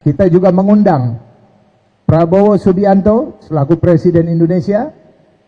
Kita juga mengundang Prabowo Subianto selaku Presiden Indonesia,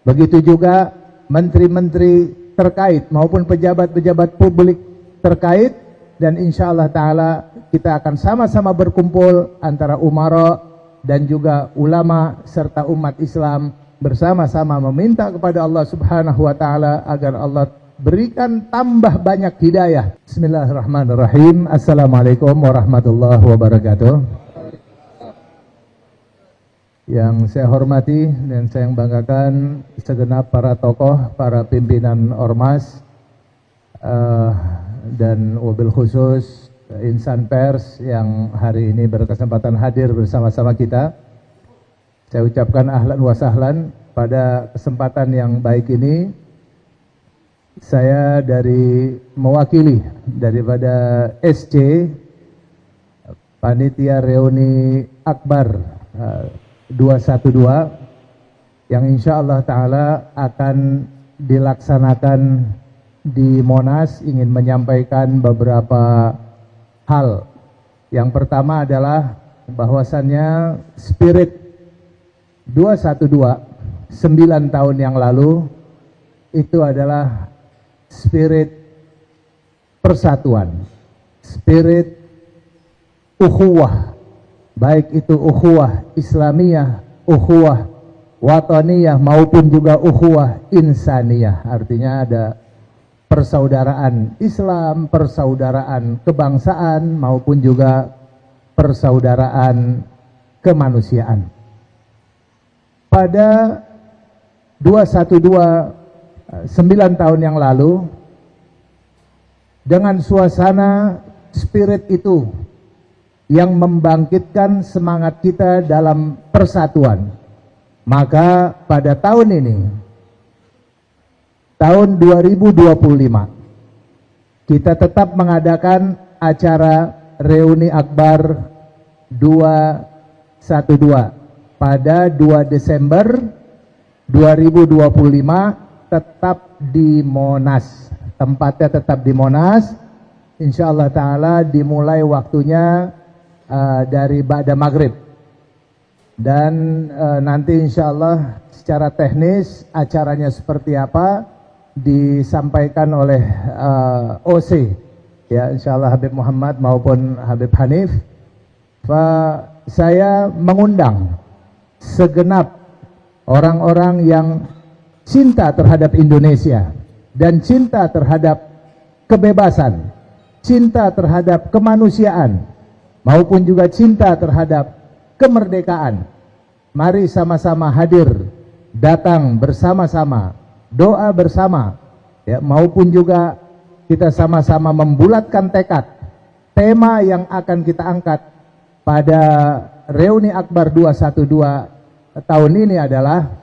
begitu juga menteri-menteri terkait maupun pejabat-pejabat publik terkait, dan insya Allah Ta'ala kita akan sama-sama berkumpul antara umara dan juga ulama serta umat Islam bersama-sama meminta kepada Allah Subhanahu wa Ta'ala agar Allah berikan tambah banyak hidayah. Bismillahirrahmanirrahim. Assalamualaikum warahmatullahi wabarakatuh. Yang saya hormati dan saya banggakan segenap para tokoh, para pimpinan ormas, dan wabil khusus insan pers yang hari ini berkesempatan hadir bersama-sama kita. Saya ucapkan ahlan wa sahlan pada kesempatan yang baik ini. Saya mewakili daripada SC Panitia Reuni Akbar 212 yang insya Allah Ta'ala akan dilaksanakan di Monas, ingin menyampaikan beberapa hal. Yang pertama adalah bahwasannya spirit 212 9 tahun yang lalu itu adalah spirit persatuan, spirit ukhuwah, baik itu ukhuwah Islamiyah, ukhuwah wataniyah maupun juga ukhuwah insaniyah. Artinya ada persaudaraan Islam, persaudaraan kebangsaan maupun juga persaudaraan kemanusiaan. Pada 212 9 tahun yang lalu, dengan suasana spirit itu yang membangkitkan semangat kita dalam persatuan, maka pada tahun ini, tahun 2025, kita tetap mengadakan acara Reuni Akbar 212 pada 2 Desember 2025, tetap di Monas. Tempatnya tetap di Monas. Insyaallah Ta'ala dimulai waktunya dari ba'da maghrib. Dan nanti insyaallah secara teknis acaranya seperti apa disampaikan oleh OC, ya, insyaallah Habib Muhammad maupun Habib Hanif. Saya mengundang segenap orang-orang yang cinta terhadap Indonesia dan cinta terhadap kebebasan, cinta terhadap kemanusiaan, maupun juga cinta terhadap kemerdekaan. Mari sama-sama hadir, datang bersama-sama, doa bersama, ya, maupun juga kita sama-sama membulatkan tekad. Tema yang akan kita angkat pada Reuni Akbar 212 tahun ini adalah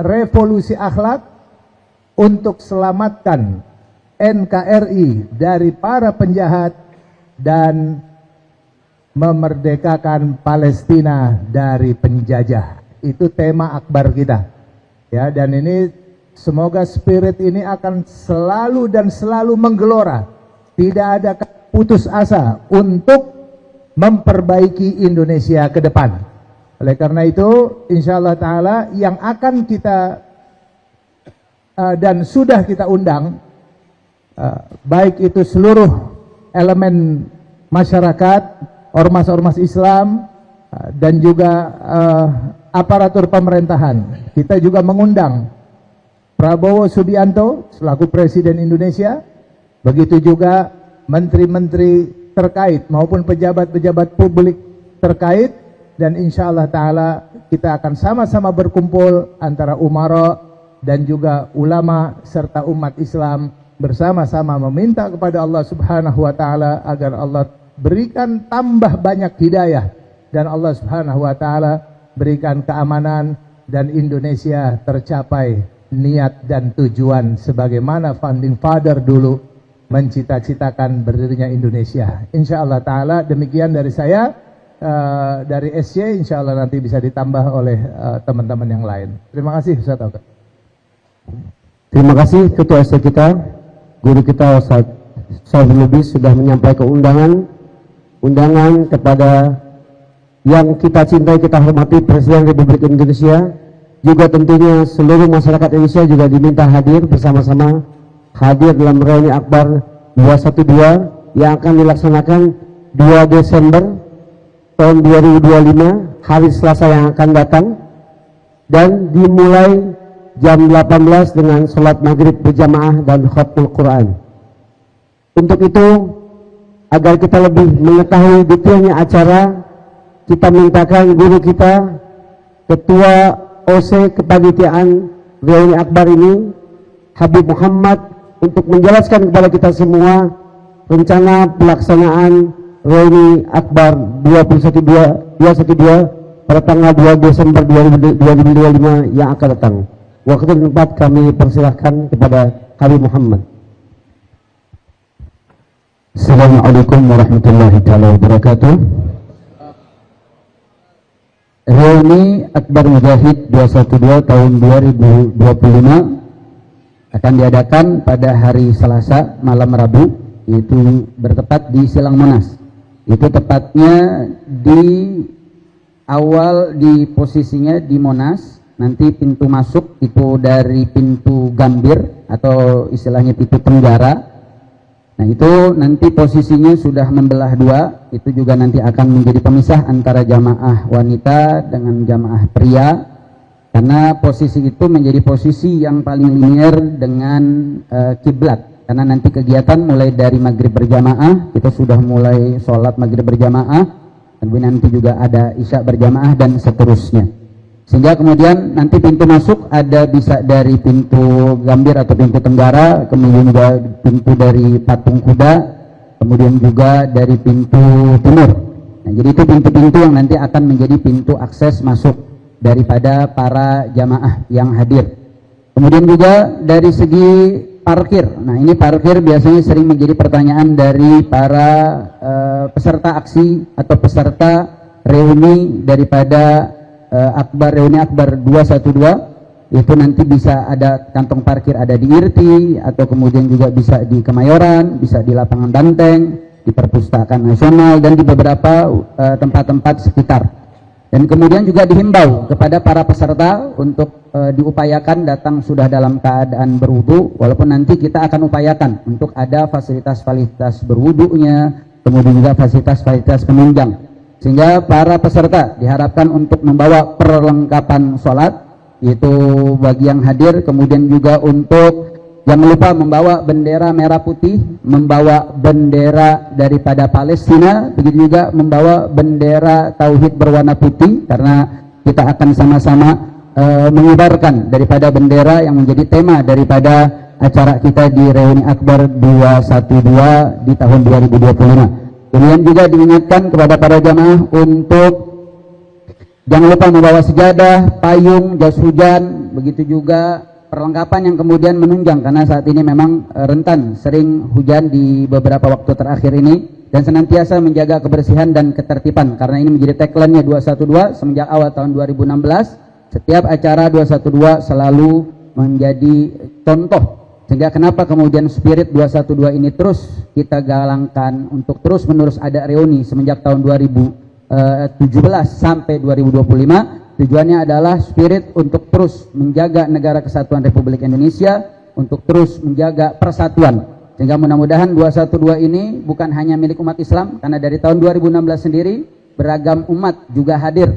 revolusi akhlak untuk selamatkan NKRI dari para penjahat dan memerdekakan Palestina dari penjajah. Itu tema akbar kita, ya, dan ini semoga spirit ini akan selalu dan selalu menggelora. Tidak ada putus asa untuk memperbaiki Indonesia ke depan. Oleh karena itu, insyaallah Ta'ala yang akan kita dan sudah kita undang, baik itu seluruh elemen masyarakat, ormas-ormas Islam, dan juga aparatur pemerintahan. Kita juga mengundang Prabowo Subianto selaku Presiden Indonesia, begitu juga menteri-menteri terkait maupun pejabat-pejabat publik terkait, dan insya Allah Ta'ala kita akan sama-sama berkumpul antara umara dan juga ulama serta umat Islam bersama-sama meminta kepada Allah Subhanahu wa Ta'ala agar Allah berikan tambah banyak hidayah, dan Allah Subhanahu wa Ta'ala berikan keamanan dan Indonesia tercapai niat dan tujuan sebagaimana founding father dulu mencita-citakan berdirinya Indonesia. Insya Allah Ta'ala demikian dari saya. Dari SC insya Allah nanti bisa ditambah oleh teman-teman yang lain. Terima kasih Ustaz Auka. Terima kasih Ketua SC kita, guru kita Ustaz Syariful Lubis sudah menyampaikan undangan undangan kepada yang kita cintai, kita hormati Presiden Republik Indonesia, juga tentunya seluruh masyarakat Indonesia juga diminta hadir bersama-sama hadir dalam reuni Akbar 212 yang akan dilaksanakan 2 Desember tahun 2025, hari Selasa yang akan datang, dan dimulai jam 18 dengan sholat maghrib berjamaah dan khatmul Quran. Untuk itu, agar kita lebih mengetahui detailnya acara, kita mintakan guru kita, Ketua OC Kepanitiaan Reuni Akbar ini, Habib Muhammad, untuk menjelaskan kepada kita semua rencana pelaksanaan Reuni Akbar 212 pada tanggal 2 Desember 2025 yang akan datang. Waktu dan tempat kami persilahkan kepada Habib Muhammad. Assalamualaikum warahmatullahi wabarakatuh. Reuni Akbar Mujahid 212 tahun 2025 akan diadakan pada hari Selasa malam Rabu, itu bertepat di Silang Monas. Itu tepatnya di posisinya di Monas. Nanti pintu masuk itu dari pintu Gambir atau istilahnya pintu Tenggara. Nah, itu nanti posisinya sudah membelah dua. Itu juga nanti akan menjadi pemisah antara jamaah wanita dengan jamaah pria, karena posisi itu menjadi posisi yang paling linear dengan kiblat. Karena nanti kegiatan mulai dari maghrib berjamaah, kita sudah mulai sholat maghrib berjamaah, kemudian nanti juga ada isya berjamaah dan seterusnya. Sehingga kemudian nanti pintu masuk ada bisa dari pintu Gambir atau pintu Tenggara, kemudian juga pintu dari Patung Kuda, kemudian juga dari pintu Timur. Nah, jadi itu pintu-pintu yang nanti akan menjadi pintu akses masuk daripada para jamaah yang hadir. Kemudian juga dari segi parkir. Nah, ini parkir biasanya sering menjadi pertanyaan dari para peserta aksi atau peserta reuni daripada Reuni Akbar 212. Itu nanti bisa ada kantong parkir ada di Irti, atau kemudian juga bisa di Kemayoran, bisa di Lapangan Banteng, di Perpustakaan Nasional, dan di beberapa tempat-tempat sekitar. Dan kemudian juga dihimbau kepada para peserta untuk diupayakan datang sudah dalam keadaan berwudu, walaupun nanti kita akan upayakan untuk ada fasilitas-fasilitas berwudunya, kemudian juga fasilitas-fasilitas penunjang. Sehingga para peserta diharapkan untuk membawa perlengkapan sholat, yaitu bagi yang hadir, kemudian juga untuk jangan lupa membawa bendera merah putih, membawa bendera daripada Palestina, begitu juga membawa bendera tauhid berwarna putih, karena kita akan sama-sama mengibarkan daripada bendera yang menjadi tema daripada acara kita di Reuni Akbar 212 di tahun 2025. Kemudian juga diingatkan kepada para jamaah untuk jangan lupa membawa sejadah, payung, jas hujan, begitu juga perlengkapan yang kemudian menunjang, karena saat ini memang rentan sering hujan di beberapa waktu terakhir ini, dan senantiasa menjaga kebersihan dan ketertiban, karena ini menjadi tagline-nya 212 semenjak awal tahun 2016. Setiap acara 212 selalu menjadi contoh. Sehingga kenapa kemudian spirit 212 ini terus kita galangkan untuk terus menerus ada reuni semenjak tahun 2017 sampai 2025. Tujuannya adalah spirit untuk terus menjaga negara kesatuan Republik Indonesia, untuk terus menjaga persatuan. Sehingga mudah-mudahan 212 ini bukan hanya milik umat Islam, karena dari tahun 2016 sendiri beragam umat juga hadir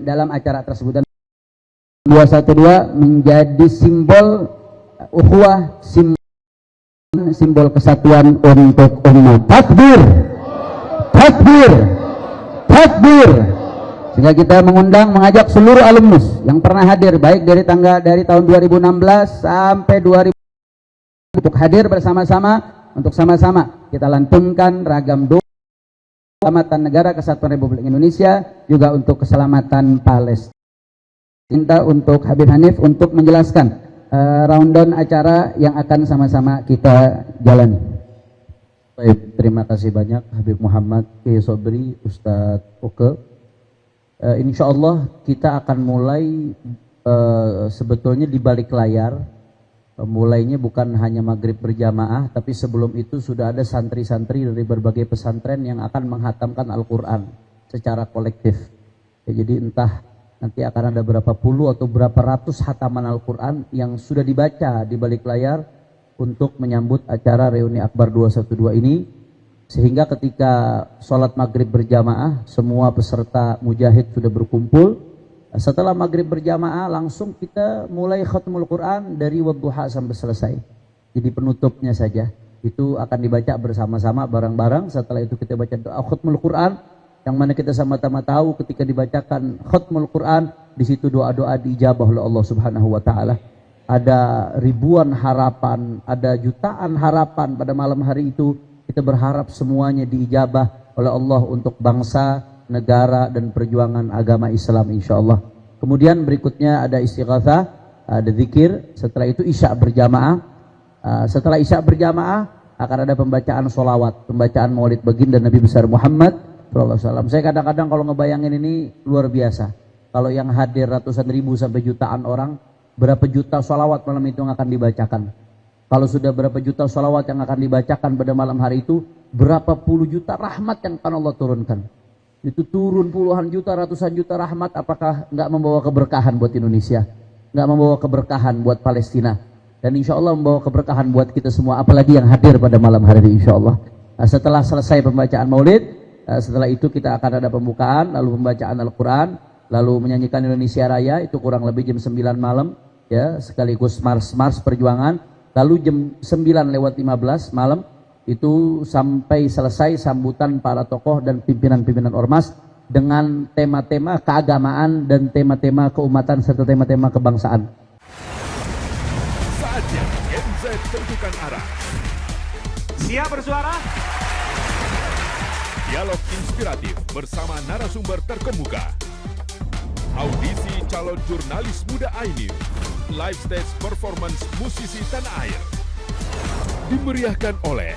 dalam acara tersebut. Dan 212 menjadi simbol ukhuwah, simbol kesatuan untuk umat. Takbir, takbir, takbir. Sehingga kita mengajak seluruh alumnus yang pernah hadir, baik dari tahun 2016 sampai 2000, untuk hadir bersama-sama, untuk sama-sama kita lantunkan ragam doa keselamatan negara kesatuan Republik Indonesia, juga untuk keselamatan Palestina. Minta untuk Habib Hanif untuk menjelaskan rundown acara yang akan sama-sama kita jalani. Baik, terima kasih banyak Habib Muhammad Kiai Sobri, Ustadz Oke. Insya Allah kita akan mulai sebetulnya di balik layar mulainya bukan hanya maghrib berjamaah, tapi sebelum itu sudah ada santri-santri dari berbagai pesantren yang akan menghatamkan Al-Quran secara kolektif. Ya, jadi entah nanti akan ada berapa puluh atau berapa ratus hataman Al-Quran yang sudah dibaca di balik layar untuk menyambut acara reuni Akbar 212 ini, sehingga ketika sholat maghrib berjamaah semua peserta mujahid sudah berkumpul. Setelah maghrib berjamaah langsung kita mulai khatmul Quran dari wadduha sampai selesai. Jadi penutupnya saja itu akan dibaca bersama-sama bareng-bareng. Setelah itu kita baca doa khatmul Quran, yang mana kita sama-sama tahu ketika dibacakan khatmul Quran di situ doa-doa diijabah oleh Allah Subhanahu wa taala. Ada ribuan harapan, ada jutaan harapan pada malam hari itu. Kita berharap semuanya diijabah oleh Allah untuk bangsa, negara dan perjuangan agama Islam insyaallah. Kemudian berikutnya ada istighatsah, ada zikir, setelah itu isya berjamaah. Setelah isya berjamaah akan ada pembacaan sholawat, pembacaan maulid baginda Nabi besar Muhammad sallallahu alaihi wasallam. Saya kadang-kadang kalau ngebayangin ini luar biasa. Kalau yang hadir ratusan ribu sampai jutaan orang, berapa juta sholawat malam itu yang akan dibacakan. Kalau sudah berapa juta sholawat yang akan dibacakan pada malam hari itu, berapa puluh juta rahmat yang akan Allah turunkan. Itu turun puluhan juta, ratusan juta rahmat, apakah nggak membawa keberkahan buat Indonesia? Nggak membawa keberkahan buat Palestina? Dan insya Allah membawa keberkahan buat kita semua, apalagi yang hadir pada malam hari ini insya Allah. Setelah selesai pembacaan maulid, setelah itu kita akan ada pembukaan, lalu pembacaan Al-Quran, lalu menyanyikan Indonesia Raya, itu kurang lebih jam 9 malam, ya, sekaligus mars perjuangan. Lalu jam 9:15 malam, itu sampai selesai sambutan para tokoh dan pimpinan-pimpinan ormas dengan tema-tema keagamaan dan tema-tema keumatan serta tema-tema kebangsaan. Saatnya Gen Z tentukan arah. Siap bersuara? Dialog inspiratif bersama narasumber terkemuka. Audisi calon jurnalis muda iNews. Live stage performance musisi tanah air. Dimeriahkan oleh,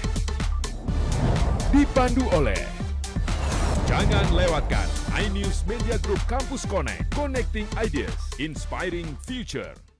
dipandu oleh. Jangan lewatkan iNews Media Group Campus Connect, Connecting Ideas, Inspiring Future.